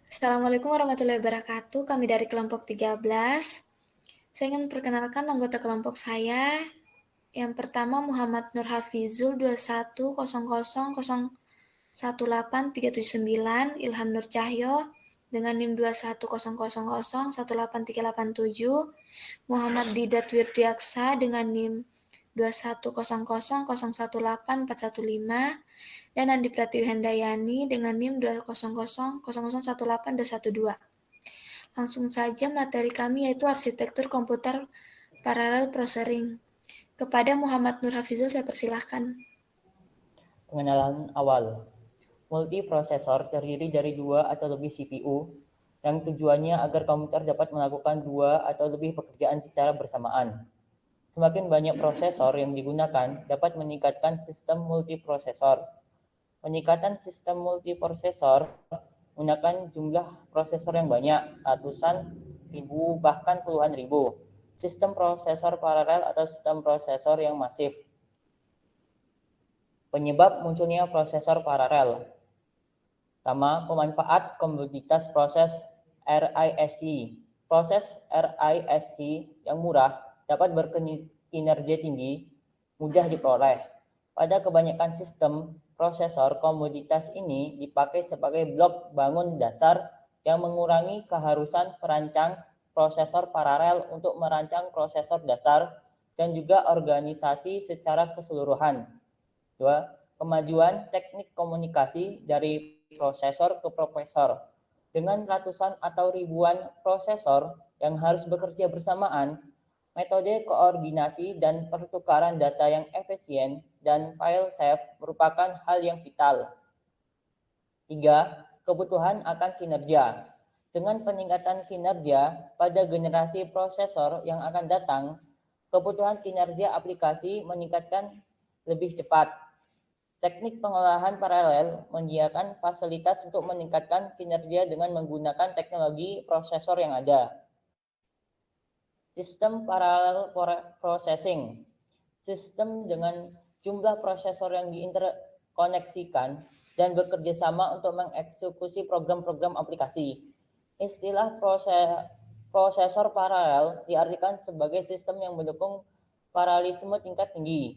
Assalamualaikum warahmatullahi wabarakatuh. Kami dari kelompok 13. Saya ingin memperkenalkan anggota kelompok saya. Yang pertama Muhammad Nur Hafizul 2100018379, Ilham Nur Cahyo dengan NIM 2100018387, Muhammad Didat Wirdiaksa dengan NIM 2100018415, dan Andi Pratiwi Handayani dengan NIM 20000018212. Langsung saja materi kami yaitu arsitektur komputer paralel processing. Kepada Muhammad Nur Hafizul saya persilahkan. Pengenalan awal. Multiprosesor terdiri dari dua atau lebih CPU yang tujuannya agar komputer dapat melakukan dua atau lebih pekerjaan secara bersamaan. Semakin banyak prosesor yang digunakan dapat meningkatkan sistem multiprosesor. Peningkatan sistem multiprosesor menggunakan jumlah prosesor yang banyak, ratusan ribu bahkan puluhan ribu. Sistem prosesor paralel atau sistem prosesor yang masif. Penyebab munculnya prosesor paralel. Pertama, pemanfaat komoditas proses RISC. Proses RISC yang murah dapat berkinerja tinggi, mudah diperoleh. Pada kebanyakan sistem, prosesor komoditas ini dipakai sebagai blok bangun dasar yang mengurangi keharusan perancang prosesor paralel untuk merancang prosesor dasar dan juga organisasi secara keseluruhan. 2. Kemajuan teknik komunikasi dari prosesor ke prosesor. Dengan ratusan atau ribuan prosesor yang harus bekerja bersamaan, metode koordinasi dan pertukaran data yang efisien dan file save merupakan hal yang vital. 3. Kebutuhan akan kinerja. Dengan peningkatan kinerja pada generasi prosesor yang akan datang, kebutuhan kinerja aplikasi meningkatkan lebih cepat. Teknik pengolahan paralel menyediakan fasilitas untuk meningkatkan kinerja dengan menggunakan teknologi prosesor yang ada. Sistem parallel processing. Sistem dengan jumlah prosesor yang diinterkoneksikan dan bekerja sama untuk mengeksekusi program-program aplikasi. Istilah prosesor paralel diartikan sebagai sistem yang mendukung paralelisme tingkat tinggi.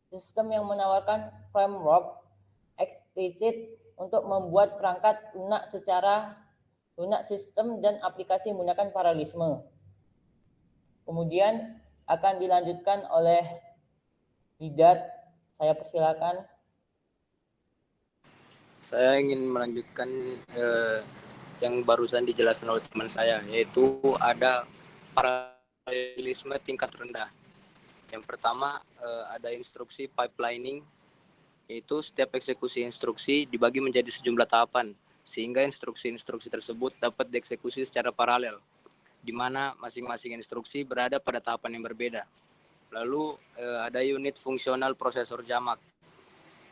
Sistem yang menawarkan framework eksplisit untuk membuat perangkat lunak sistem dan aplikasi menggunakan paralelisme. Kemudian akan dilanjutkan oleh Didat. Saya persilakan. Saya ingin melanjutkan yang barusan dijelaskan oleh teman saya, yaitu ada paralelisme tingkat rendah. Yang pertama ada instruksi pipelining, yaitu setiap eksekusi instruksi dibagi menjadi sejumlah tahapan, sehingga instruksi-instruksi tersebut dapat dieksekusi secara paralel, di mana masing-masing instruksi berada pada tahapan yang berbeda. Lalu ada unit fungsional prosesor jamak,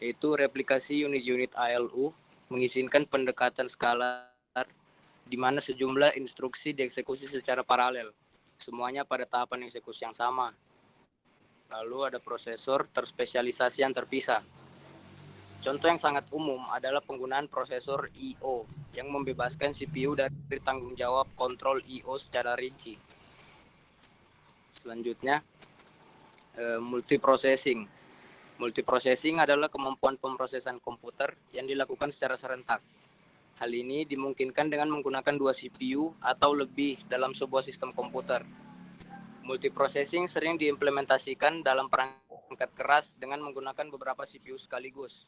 yaitu replikasi unit-unit ALU mengizinkan pendekatan skalar di mana sejumlah instruksi dieksekusi secara paralel, semuanya pada tahapan eksekusi yang sama. Lalu ada prosesor terspesialisasi yang terpisah. Contoh yang sangat umum adalah penggunaan prosesor I/O yang membebaskan CPU dari tanggung jawab kontrol I/O secara rinci. Selanjutnya, multiprocessing. Multiprocessing adalah kemampuan pemrosesan komputer yang dilakukan secara serentak. Hal ini dimungkinkan dengan menggunakan 2 CPU atau lebih dalam sebuah sistem komputer. Multiprocessing sering diimplementasikan dalam perangkat keras dengan menggunakan beberapa CPU sekaligus.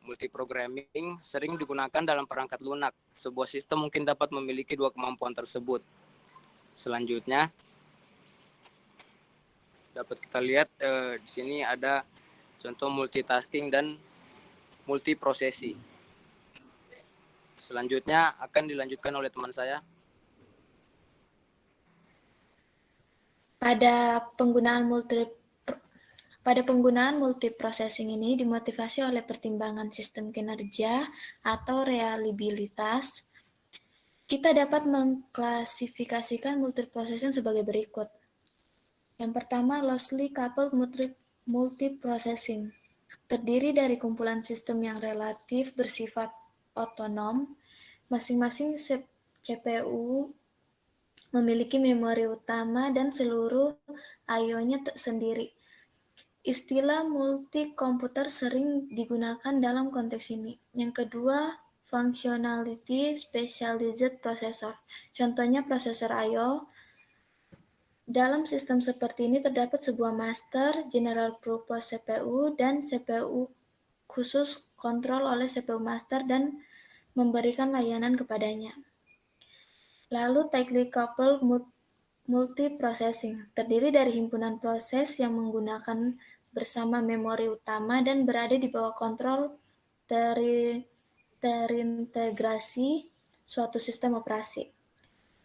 Multiprogramming sering digunakan dalam perangkat lunak. Sebuah sistem mungkin dapat memiliki 2 kemampuan tersebut. Selanjutnya, dapat kita lihat di sini ada contoh multitasking dan multiprosesi. Selanjutnya akan dilanjutkan oleh teman saya. Pada penggunaan multiprocessing ini dimotivasi oleh pertimbangan sistem kinerja atau reliabilitas. Kita dapat mengklasifikasikan multiprocessing sebagai berikut. Yang pertama, loosely coupled multiprocessing. Terdiri dari kumpulan sistem yang relatif bersifat otonom Masing-masing CPU memiliki memori utama dan seluruh I/O-nya sendiri. Istilah multi-komputer sering digunakan dalam konteks ini. Yang kedua, functionality specialized processor. Contohnya prosesor I/O. Dalam sistem seperti ini terdapat sebuah master, general purpose CPU, dan CPU khusus kontrol oleh CPU master dan memberikan layanan kepadanya. Lalu tightly coupled multiprocessing, terdiri dari himpunan proses yang menggunakan bersama memori utama dan berada di bawah kontrol terintegrasi suatu sistem operasi.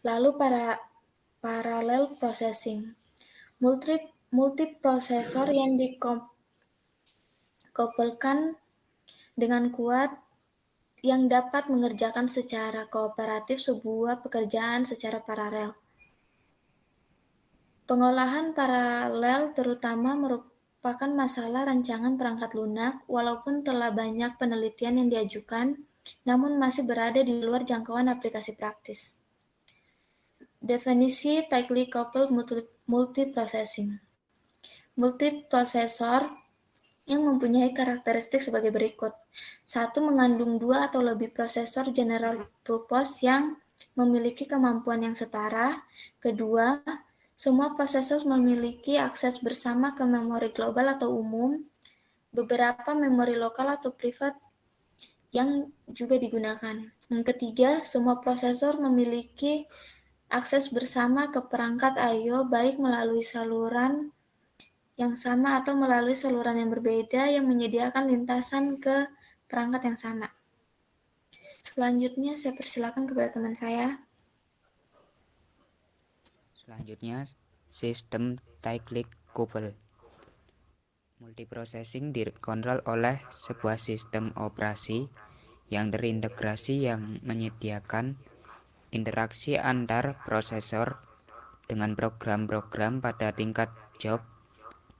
Lalu parallel processing, multiprosesor yang dikoppelkan dengan kuat yang dapat mengerjakan secara kooperatif sebuah pekerjaan secara paralel. Pengolahan paralel terutama merupakan masalah rancangan perangkat lunak, walaupun telah banyak penelitian yang diajukan, namun masih berada di luar jangkauan aplikasi praktis. Definisi tightly coupled multiprocessing. Multiprosesor yang mempunyai karakteristik sebagai berikut. 1. Mengandung 2 atau lebih prosesor general purpose yang memiliki kemampuan yang setara. Kedua, semua prosesor memiliki akses bersama ke memori global atau umum. Beberapa memori lokal atau privat yang juga digunakan. Yang ketiga, semua prosesor memiliki akses bersama ke perangkat I/O baik melalui saluran yang sama atau melalui saluran yang berbeda yang menyediakan lintasan ke perangkat yang sama. Selanjutnya saya persilakan kepada teman saya. Selanjutnya, sistem tightly coupled. Multiprocessing dikontrol oleh sebuah sistem operasi yang terintegrasi yang menyediakan interaksi antar prosesor dengan program-program pada tingkat job,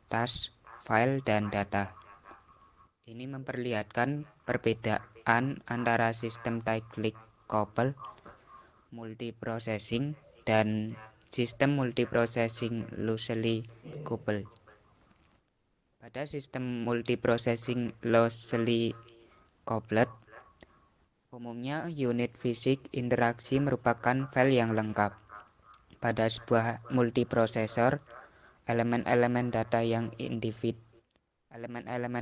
task, file, dan data. Ini memperlihatkan perbedaan antara sistem tightly coupled multiprocessing dan sistem multiprocessing loosely coupled. Pada sistem multiprocessing loosely coupled, umumnya unit fisik interaksi merupakan file yang lengkap. Pada sebuah multiprosesor, elemen-elemen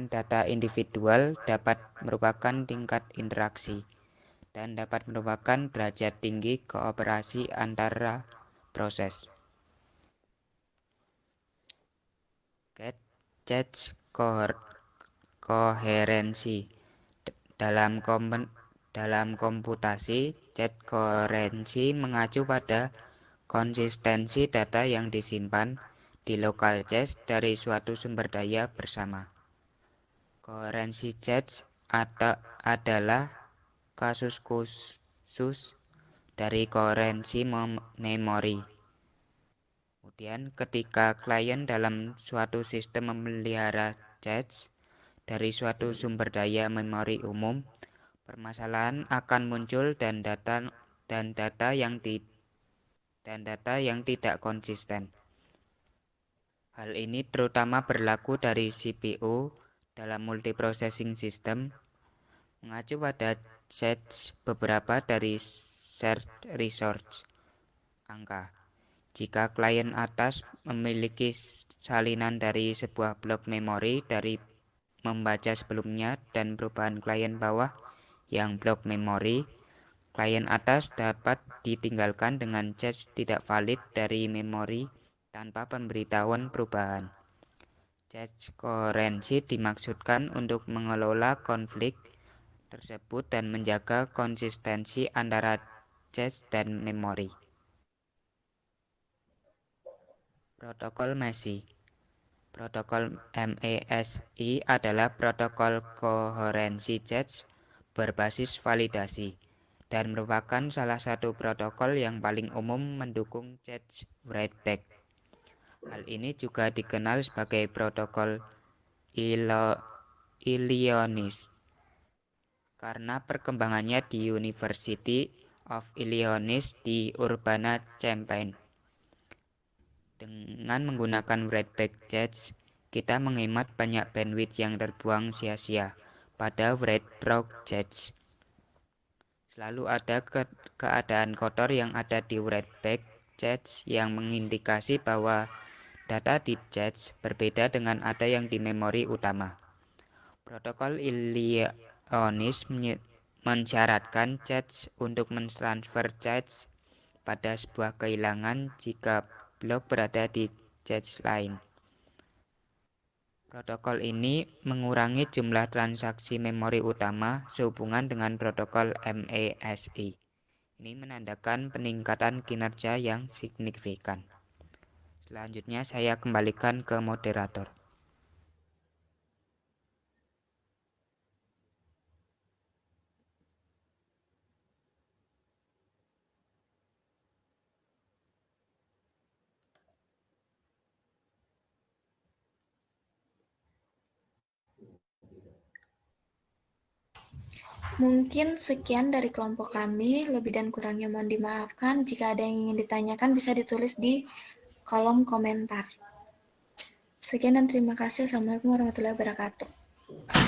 data individual dapat merupakan tingkat interaksi dan dapat merupakan derajat tinggi kooperasi antara proses. Cache koherensi. Dalam komputasi, cache koherensi mengacu pada konsistensi data yang disimpan di local cache dari suatu sumber daya bersama. Koherensi cache adalah kasus khusus dari koherensi memori. Kemudian ketika klien dalam suatu sistem memelihara cache dari suatu sumber daya memori umum, permasalahan akan muncul dan data yang tidak konsisten. Hal ini terutama berlaku dari CPU dalam multiprocessing system, mengacu pada cache beberapa dari shared resource angka. Jika klien atas memiliki salinan dari sebuah blok memori dari membaca sebelumnya dan perubahan klien bawah yang blok memori, klien atas dapat ditinggalkan dengan cache tidak valid dari memori tanpa pemberitahuan perubahan. Cache koherensi dimaksudkan untuk mengelola konflik tersebut dan menjaga konsistensi antara cache dan memori. Protokol MESI. Protokol MESI adalah protokol koherensi cache berbasis validasi dan merupakan salah satu protokol yang paling umum mendukung cache write-back. Hal ini juga dikenal sebagai protokol Illinois. karena perkembangannya di University of Illinois di Urbana-Champaign. Dengan menggunakan Write-Back Jets, kita menghemat banyak bandwidth yang terbuang sia-sia pada Write-Proc Jets. Selalu ada keadaan kotor yang ada di Write-Back Jets yang mengindikasi bahwa data di jets berbeda dengan ada yang di memori utama. Protokol Illinois mensyaratkan jets untuk mentransfer jets pada sebuah kehilangan jika blok berada di jets lain. Protokol ini mengurangi jumlah transaksi memori utama sehubungan dengan protokol MASI. Ini menandakan peningkatan kinerja yang signifikan. Selanjutnya saya kembalikan ke moderator. Mungkin sekian dari kelompok kami, lebih dan kurangnya mohon dimaafkan. Jika ada yang ingin ditanyakan bisa ditulis di kolom komentar. Sekian dan terima kasih. Assalamualaikum warahmatullahi wabarakatuh.